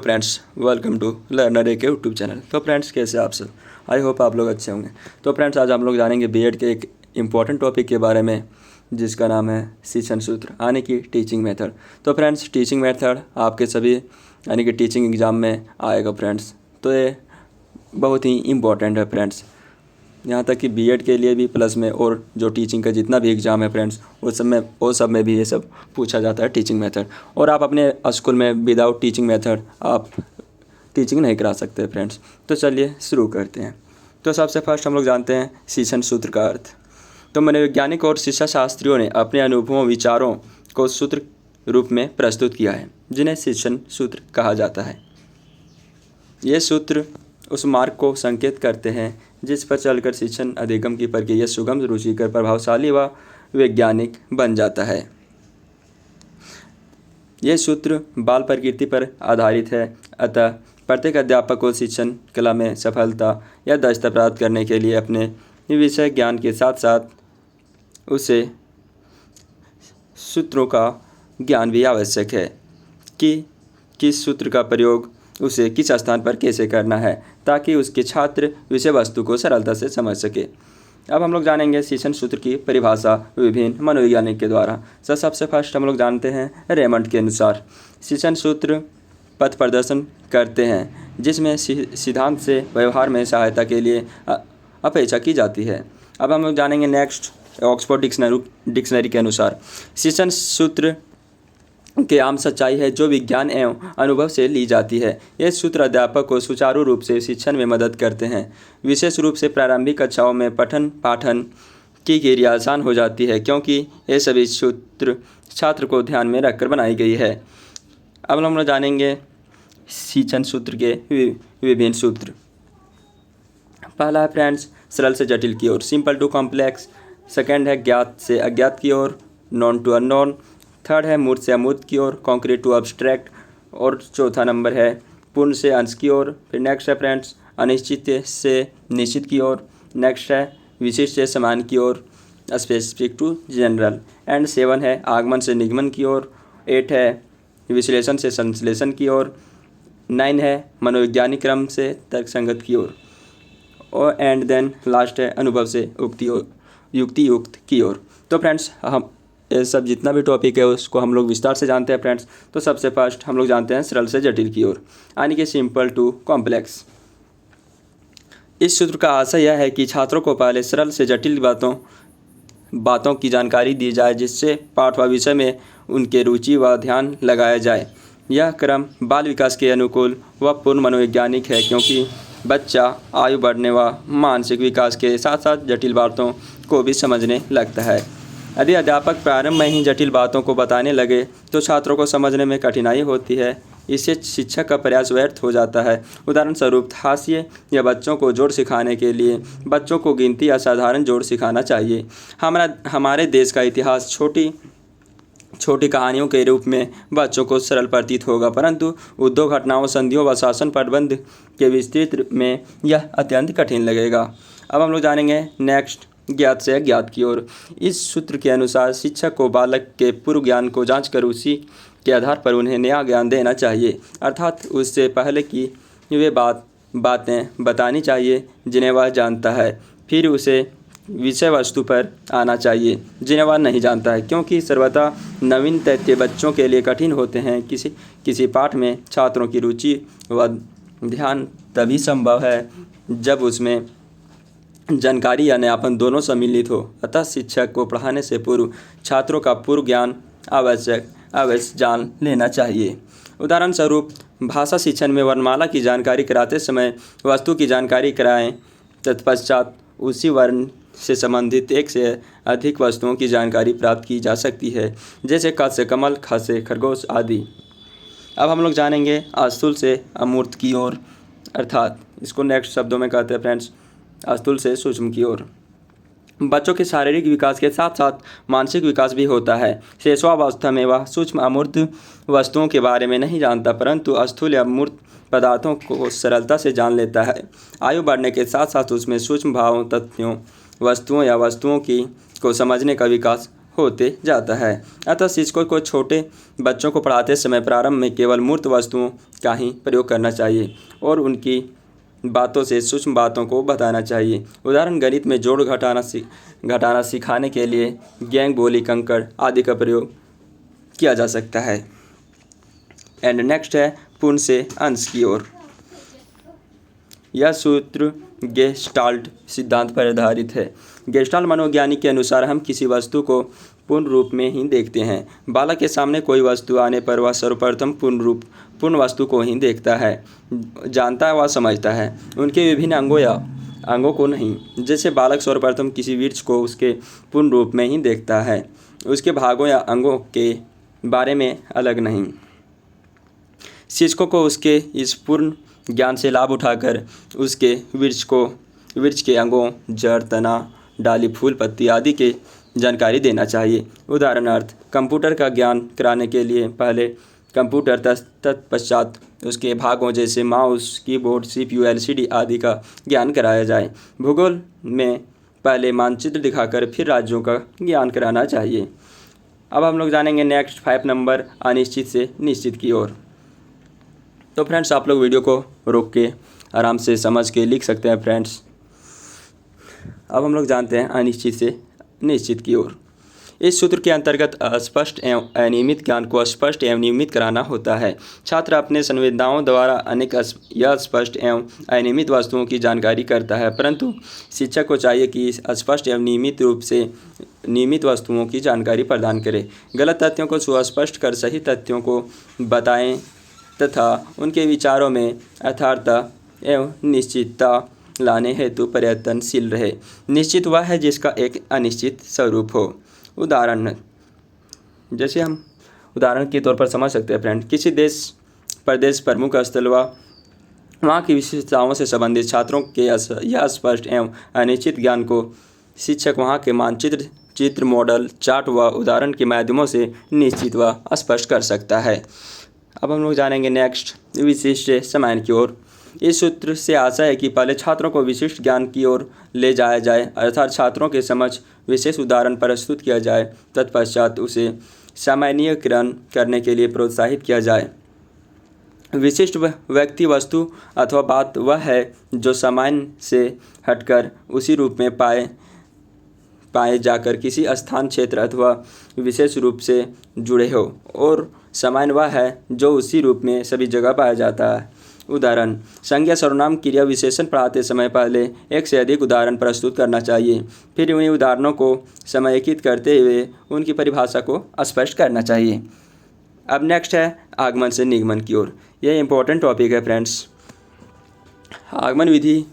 Friends, welcome to learner ए के YouTube channel. तो friends, कैसे आप सब? आई होप आप लोग अच्छे होंगे। तो फ्रेंड्स, आज हम लोग जानेंगे बीएड के एक इम्पॉर्टेंट टॉपिक के बारे में, जिसका नाम है शिक्षण सूत्र यानी कि टीचिंग मेथड। तो फ्रेंड्स, टीचिंग मेथड आपके सभी यानी कि टीचिंग एग्ज़ाम में आएगा फ्रेंड्स। तो ये बहुत ही इम्पॉर्टेंट है फ्रेंड्स, यहाँ तक कि बीएड के लिए भी प्लस में और जो टीचिंग का जितना भी एग्ज़ाम है फ्रेंड्स, वो सब में भी ये सब पूछा जाता है टीचिंग मेथड। और आप अपने स्कूल में विदाउट टीचिंग मेथड आप टीचिंग नहीं करा सकते फ्रेंड्स। तो चलिए शुरू करते हैं। तो सबसे फर्स्ट हम लोग जानते हैं शिक्षण सूत्र का अर्थ। तो मनोवैज्ञानिक और शिक्षा शास्त्रियों ने अपने अनुभवों विचारों को सूत्र रूप में प्रस्तुत किया है, जिन्हें शिक्षण सूत्र कहा जाता है। ये सूत्र उस मार्ग को संकेत करते हैं जिस पर चलकर शिक्षण अधिगम की प्रक्रिया सुगम, रुचिकर, प्रभावशाली व वैज्ञानिक बन जाता है। यह सूत्र बाल प्रकृति पर आधारित है, अतः प्रत्येक अध्यापक को शिक्षण कला में सफलता या दक्षता प्राप्त करने के लिए अपने विषय ज्ञान के साथ साथ उसे सूत्रों का ज्ञान भी आवश्यक है कि किस सूत्र का प्रयोग उसे किस स्थान पर कैसे करना है, ताकि उसके छात्र विषय वस्तु को सरलता से समझ सके। अब हम लोग जानेंगे शिक्षण सूत्र की परिभाषा विभिन्न मनोवैज्ञानिक के द्वारा। सबसे फर्स्ट हम लोग जानते हैं रेमंड के अनुसार शिक्षण सूत्र पथ प्रदर्शन करते हैं जिसमें सिद्धांत से व्यवहार में सहायता के लिए अपेक्षा की जाती है। अब हम लोग जानेंगे नेक्स्ट ऑक्सफोर्ड डिक्शनरी के अनुसार शिक्षण सूत्र के आम सच्चाई है जो विज्ञान एवं अनुभव से ली जाती है। ये सूत्र अध्यापक को सुचारू रूप से शिक्षण में मदद करते हैं। विशेष रूप से प्रारंभिक कक्षाओं में पठन पाठन की क्रिया आसान हो जाती है, क्योंकि ये सभी सूत्र छात्र को ध्यान में रखकर बनाई गई है। अब हम लोग जानेंगे शिक्षण सूत्र के विभिन्न सूत्र। पहला है फ्रेंड्स सरल से जटिल की ओर, सिंपल टू कॉम्प्लेक्स। सेकेंड है ज्ञात से अज्ञात की ओर, नॉन टू अननोन। थर्ड है मूर्त से अमूर्त की ओर, कॉन्क्रीट टू अब्स्ट्रैक्ट। और चौथा नंबर है पूर्ण से अंश की ओर। फिर नेक्स्ट है फ्रेंड्स अनिश्चित से निश्चित की ओर। नेक्स्ट है विशिष्ट से समान की ओर, स्पेसिफिक टू जनरल। एंड 7 है आगमन से निगमन की ओर। 8 है विश्लेषण से संश्लेषण की ओर। 9 है मनोवैज्ञानिक क्रम से तर्कसंगत की ओर। और एंड देन लास्ट है अनुभव से युक्ति युक्त की ओर। तो फ्रेंड्स, हम ये सब जितना भी टॉपिक है उसको हम लोग विस्तार से जानते हैं फ्रेंड्स। तो सबसे फर्स्ट हम लोग जानते हैं सरल से जटिल की ओर यानी कि सिंपल टू कॉम्प्लेक्स। इस सूत्र का आशय यह है कि छात्रों को पहले सरल से जटिल बातों की जानकारी दी जाए, जिससे पाठ व विषय में उनके रुचि व ध्यान लगाया जाए। यह क्रम बाल विकास के अनुकूल व पूर्ण मनोवैज्ञानिक है, क्योंकि बच्चा आयु बढ़ने व मानसिक विकास के साथ साथ जटिल बातों को भी समझने लगता है। यदि अध्यापक प्रारंभ में ही जटिल बातों को बताने लगे तो छात्रों को समझने में कठिनाई होती है। इससे शिक्षक का प्रयास व्यर्थ हो जाता है। उदाहरण स्वरूप हास्य या बच्चों को जोड़ सिखाने के लिए बच्चों को गिनती या साधारण जोड़ सिखाना चाहिए। हमारे देश का इतिहास छोटी छोटी कहानियों के रूप में बच्चों को सरल प्रतीत होगा, परंतु उद्योग घटनाओं, संधियों व शासन प्रबंध के विस्तृत में यह अत्यंत कठिन लगेगा। अब हम लोग जानेंगे नेक्स्ट ज्ञात से अज्ञात की ओर। इस सूत्र के अनुसार शिक्षक को बालक के पूर्व ज्ञान को जांचकर उसी के आधार पर उन्हें नया ज्ञान देना चाहिए, अर्थात उससे पहले की वे बातें बतानी चाहिए जिन्हें वह जानता है। फिर उसे विषय वस्तु पर आना चाहिए जिन्हें वह नहीं जानता है, क्योंकि सर्वथा नवीन तथ्य बच्चों के लिए कठिन होते हैं। किसी पाठ में छात्रों की रुचि व ध्यान तभी संभव है जब उसमें जानकारी या नयापन दोनों सम्मिलित हो। अतः शिक्षक को पढ़ाने से पूर्व छात्रों का पूर्व ज्ञान अवश्य जान लेना चाहिए। उदाहरण स्वरूप भाषा शिक्षण में वर्णमाला की जानकारी कराते समय वस्तु की जानकारी कराएं, तत्पश्चात उसी वर्ण से संबंधित एक से अधिक वस्तुओं की जानकारी प्राप्त की जा सकती है, जैसे क से कमल, ख से खरगोश आदि। अब हम लोग जानेंगे अस्थूल से अमूर्त की ओर, अर्थात इसको नेक्स्ट शब्दों में कहते हैं फ्रेंड्स अस्थूल से सूक्ष्म की ओर। बच्चों के शारीरिक विकास के साथ साथ मानसिक विकास भी होता है। शैशवावस्था में वह सूक्ष्म अमूर्त वस्तुओं के बारे में नहीं जानता, परंतु स्थूल या मूर्त पदार्थों को सरलता से जान लेता है। आयु बढ़ने के साथ साथ उसमें सूक्ष्म भावों, तथ्यों, वस्तुओं या वस्तुओं को समझने का विकास होते जाता है। अतः शिक्षकों को छोटे बच्चों को पढ़ाते समय प्रारंभ में केवल मूर्त वस्तुओं का ही प्रयोग करना चाहिए और उनकी बातों से सूक्ष्म बातों को बताना चाहिए। उदाहरण, गणित में जोड़ घटाना सिखाने के लिए गेंद, बोली, कंकड़ आदि का प्रयोग किया जा सकता है। एंड नेक्स्ट है पूर्ण से अंश की ओर। यह सूत्र गेस्टाल्ट सिद्धांत पर आधारित है। गेस्टाल्ट मनोविज्ञानी के अनुसार हम किसी वस्तु को पूर्ण रूप में ही देखते हैं। बालक के सामने कोई वस्तु आने पर वह सर्वप्रथम पूर्ण वस्तु को ही देखता है, जानता है, वह समझता है, उनके विभिन्न अंगों को नहीं। जैसे बालक सर्वप्रथम किसी वृक्ष को उसके पूर्ण रूप में ही देखता है, उसके भागों या अंगों के बारे में अलग नहीं। शिक्षकों को उसके इस पूर्ण ज्ञान से लाभ उठाकर उसके वृक्ष के अंगों, जड़, तना, डाली, फूल, पत्ती आदि के जानकारी देना चाहिए। उदाहरणार्थ, कंप्यूटर का ज्ञान कराने के लिए पहले कंप्यूटर तत्पश्चात उसके भागों जैसे माउस, कीबोर्ड, CPU, LCD आदि का ज्ञान कराया जाए। भूगोल में पहले मानचित्र दिखाकर फिर राज्यों का ज्ञान कराना चाहिए। अब हम लोग जानेंगे नेक्स्ट 5 नंबर, अनिश्चित से निश्चित की ओर। तो फ्रेंड्स, आप लोग वीडियो को रोक के आराम से समझ के लिख सकते हैं फ्रेंड्स। अब हम लोग जानते हैं अनिश्चित से निश्चित की ओर। इस सूत्र के अंतर्गत अस्पष्ट एवं अनियमित ज्ञान को स्पष्ट एवं नियमित कराना होता है। छात्र अपने संवेदनाओं द्वारा अनेक अस्पष्ट एवं अनियमित वस्तुओं की जानकारी करता है, परंतु शिक्षक को चाहिए कि स्पष्ट एवं नियमित रूप से नियमित वस्तुओं की जानकारी प्रदान करे, गलत तथ्यों को सुस्पष्ट कर सही तथ्यों को बताएं तथा उनके विचारों में यथार्थता एवं निश्चितता लाने हेतु प्रयत्नशील रहे। निश्चित वह है जिसका एक अनिश्चित स्वरूप हो। उदाहरण, जैसे हम उदाहरण के तौर पर समझ सकते हैं फ्रेंड, किसी देश प्रदेश प्रमुख स्थल व वहाँ की विशेषताओं से संबंधित छात्रों के यह स्पष्ट एवं अनिश्चित ज्ञान को शिक्षक वहाँ के मानचित्र, चित्र, मॉडल, चार्ट व उदाहरण के माध्यमों से निश्चित व स्पष्ट कर सकता है। अब हम लोग जानेंगे नेक्स्ट विशिष्ट समायन की ओर। इस सूत्र से आशा है कि पहले छात्रों को विशिष्ट ज्ञान की ओर ले जाया जाए, अर्थात छात्रों के समक्ष विशेष उदाहरण प्रस्तुत किया जाए, तत्पश्चात उसे सामान्यीकरण करने के लिए प्रोत्साहित किया जाए। विशिष्ट व्यक्ति, वस्तु अथवा बात वह है जो सामान्य से हटकर उसी रूप में पाए जाकर किसी स्थान, क्षेत्र अथवा विशेष रूप से जुड़े हो, और सामान्य वह है जो उसी रूप में सभी जगह पाया जाता है। उदाहरण, संज्ञा, सर्वनाम, क्रिया विशेषण पढ़ाते समय पहले एक से अधिक उदाहरण प्रस्तुत करना चाहिए, फिर उन्हीं उदाहरणों को समयित करते हुए उनकी परिभाषा को स्पष्ट करना चाहिए। अब नेक्स्ट है आगमन से निगमन की ओर। यह इंपॉर्टेंट टॉपिक है फ्रेंड्स। आगमन विधि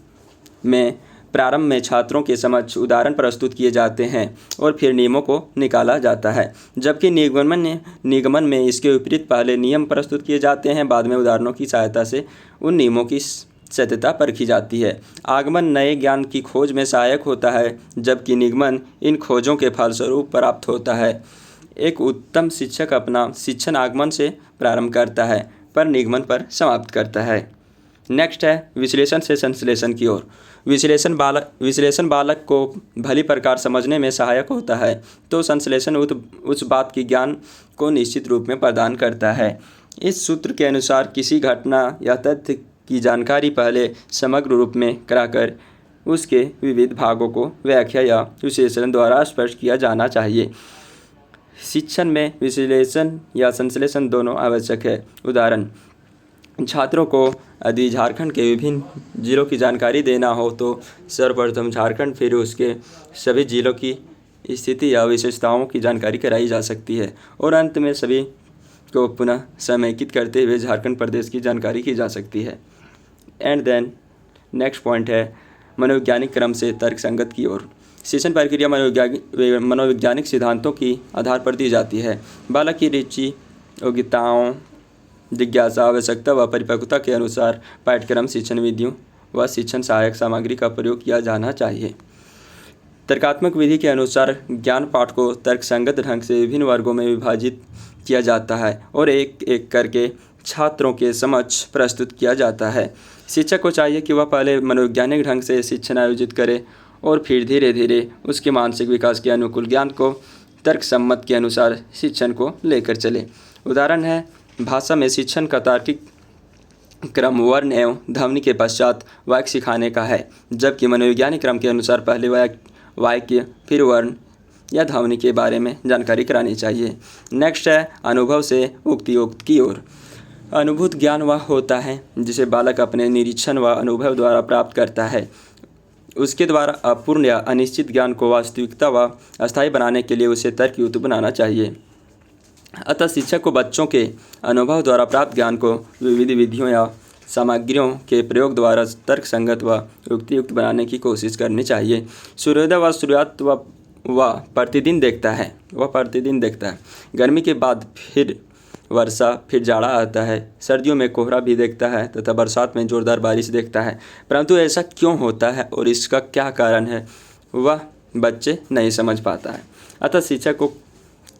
में प्रारंभ में छात्रों के समक्ष उदाहरण प्रस्तुत किए जाते हैं और फिर नियमों को निकाला जाता है, जबकि निगमन में इसके विपरीत पहले नियम प्रस्तुत किए जाते हैं, बाद में उदाहरणों की सहायता से उन नियमों की सत्यता परखी जाती है। आगमन नए ज्ञान की खोज में सहायक होता है, जबकि निगमन इन खोजों के फलस्वरूप प्राप्त होता है। एक उत्तम शिक्षक अपना शिक्षण आगमन से प्रारंभ करता है पर निगमन पर समाप्त करता है। नेक्स्ट है विश्लेषण से संश्लेषण की ओर। विश्लेषण बालक को भली प्रकार समझने में सहायक होता है, तो संश्लेषण उस बात की ज्ञान को निश्चित रूप में प्रदान करता है। इस सूत्र के अनुसार किसी घटना या तथ्य की जानकारी पहले समग्र रूप में कराकर उसके विविध भागों को व्याख्या या विश्लेषण द्वारा स्पष्ट किया जाना चाहिए। शिक्षण में विश्लेषण या संश्लेषण दोनों आवश्यक है। उदाहरण, छात्रों को यदि झारखंड के विभिन्न जिलों की जानकारी देना हो तो सर्वप्रथम झारखंड, फिर उसके सभी जिलों की स्थिति या विशेषताओं की जानकारी कराई जा सकती है और अंत में सभी को पुनः समेकित करते हुए झारखंड प्रदेश की जानकारी की जा सकती है। एंड देन नेक्स्ट पॉइंट है मनोवैज्ञानिक क्रम से तर्कसंगत की ओर। शिक्षण प्रक्रिया मनोवैज्ञानिक सिद्धांतों की आधार पर दी जाती है। बालक की रुचि, योग्यताओं, जिज्ञासा, आवश्यकता व परिपक्वता के अनुसार पाठ्यक्रम, शिक्षण विधियों व शिक्षण सहायक सामग्री का प्रयोग किया जाना चाहिए। तर्कात्मक विधि के अनुसार ज्ञान पाठ को तर्कसंगत ढंग से विभिन्न वर्गों में विभाजित किया जाता है और एक एक करके छात्रों के समक्ष प्रस्तुत किया जाता है। शिक्षक को चाहिए कि वह पहले मनोवैज्ञानिक ढंग से शिक्षण आयोजित करे और फिर धीरे धीरे उसके मानसिक विकास के अनुकूल ज्ञान को तर्कसम्मत के अनुसार शिक्षण को लेकर चले। उदाहरण है, भाषा में शिक्षण का तार्किक क्रम वर्ण एवं ध्वनि के पश्चात वाक्य सिखाने का है, जबकि मनोवैज्ञानिक क्रम के अनुसार पहले वाक्य फिर वर्ण या ध्वनि के बारे में जानकारी करानी चाहिए। नेक्स्ट है अनुभव से उक्तियोक्त की ओर। अनुभूत ज्ञान वह होता है जिसे बालक अपने निरीक्षण व अनुभव द्वारा प्राप्त करता है। उसके द्वारा अपूर्ण या अनिश्चित ज्ञान को वास्तविकता व अस्थायी बनाने के लिए उसे तर्कयुक्त बनाना चाहिए। अतः शिक्षक को बच्चों के अनुभव द्वारा प्राप्त ज्ञान को विविध विधियों या सामग्रियों के प्रयोग द्वारा तर्कसंगत व युक्तियुक्त बनाने की कोशिश करनी चाहिए। सूर्योदय व सूर्यास्त वह प्रतिदिन देखता है। गर्मी के बाद फिर वर्षा, फिर जाड़ा आता है। सर्दियों में कोहरा भी देखता है तथा बरसात में जोरदार बारिश देखता है। परंतु ऐसा क्यों होता है और इसका क्या कारण है, वह बच्चे नहीं समझ पाता है। अतः शिक्षक को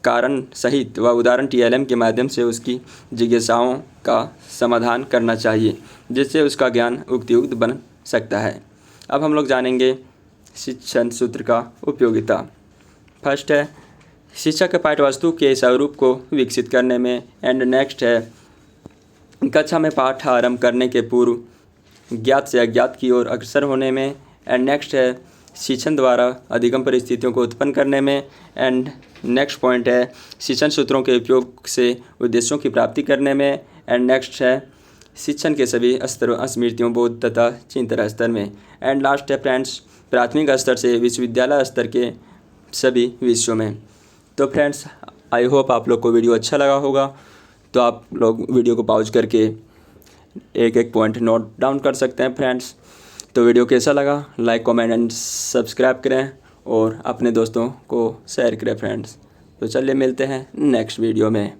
कारण सहित व उदाहरण TLM के माध्यम से उसकी जिज्ञासाओं का समाधान करना चाहिए, जिससे उसका ज्ञान युक्तियुक्त बन सकता है। अब हम लोग जानेंगे शिक्षण सूत्र का उपयोगिता। फर्स्ट है शिक्षक के पाठ्यवस्तु के स्वरूप को विकसित करने में। एंड नेक्स्ट है कक्षा में पाठ आरंभ करने के पूर्व ज्ञात से अज्ञात की ओर अग्रसर होने में। एंड नेक्स्ट है शिक्षण द्वारा अधिगम परिस्थितियों को उत्पन्न करने में। एंड नेक्स्ट पॉइंट है शिक्षण सूत्रों के उपयोग से उद्देश्यों की प्राप्ति करने में। एंड नेक्स्ट है शिक्षण के सभी स्तरों स्मृतियों, बोध तथा चिंतन स्तर में। एंड लास्ट है फ्रेंड्स प्राथमिक स्तर से विश्वविद्यालय स्तर के सभी विषयों में। तो फ्रेंड्स आई होप आप लोग को वीडियो अच्छा लगा होगा। तो आप लोग वीडियो को पॉज करके एक एक पॉइंट नोट डाउन कर सकते हैं फ्रेंड्स। तो वीडियो कैसा लगा लाइक, कमेंट एंड सब्सक्राइब करें और अपने दोस्तों को शेयर करें फ्रेंड्स। तो चलिए मिलते हैं नेक्स्ट वीडियो में।